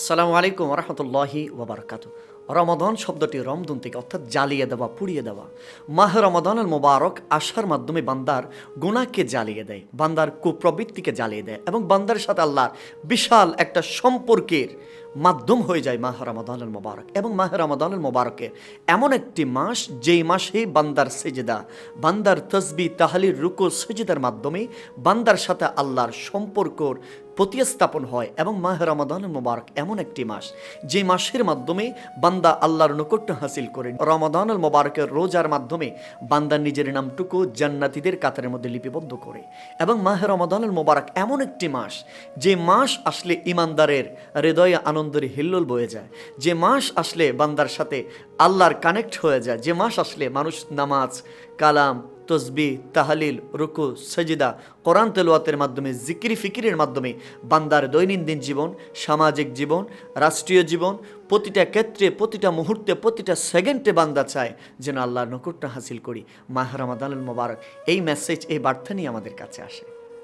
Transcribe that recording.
আসসালামু আলাইকুম রহমতুল্লাহি ওবরাকাতু। রমাদান শব্দটি রমদুন থেকে অর্থাৎ জ্বালিয়ে দেওয়া, পুড়িয়ে দেওয়া। মাহ রমাদানুল মোবারক আসার মাধ্যমে বান্দার গুনাহকে জ্বালিয়ে দেয়, বান্দার কুপ্রবৃত্তিকে জ্বালিয়ে দেয় এবং বান্দার সাথে আল্লাহর বিশাল একটা সম্পর্কের মাধ্যম হয়ে যায় মাহ রমাদানুল মোবারক। এবং মাহ রমাদানুল মোবারকের এমন একটি মাস যেই মাসে বান্দার সেজদা, বান্দার তসবি তাহলিল রুকু সেজদার মাধ্যমে বান্দার সাথে আল্লাহর সম্পর্কর প্রতিস্থাপন হয়। এবং মাহ রমাদানুল মোবারক এমন একটি মাস যে মাসের মাধ্যমে বান্দা আল্লাহর নৈকট্য হাসিল করে। রমাদানুল মোবারকের রোজার মাধ্যমে বান্দা নিজের নামটুকু জান্নাতীদের কাতারের মধ্যে লিপিবদ্ধ করে। এবং মাহ রমাদানুল মোবারক এমন একটি মাস যে মাস আসলে ইমানদারের হৃদয়ে আনন্দের হিল্লোল বয়ে যায়, যে মাস আসলে বান্দার সাথে আল্লাহর কানেক্ট হয়ে যায়, যে মাস আসলে মানুষ নামাজ, কালাম, তসবি, তাহলিল, রুকু, সজিদা, কোরআন তেলাওয়াতের মাধ্যমে, জিকির ফিকিরের মাধ্যমে বান্দার দৈনন্দিন জীবন, সামাজিক জীবন, রাষ্ট্রীয় জীবন, প্রতিটা ক্ষেত্রে, প্রতিটা মুহূর্তে, প্রতিটা সেকেন্ডে বান্দা চায় যেন আল্লাহর নৈকট্য হাসিল করি। মাহ রমাদানুল মোবারক এই মেসেজ, এই বার্তা নিয়ে আমাদের কাছে আসে।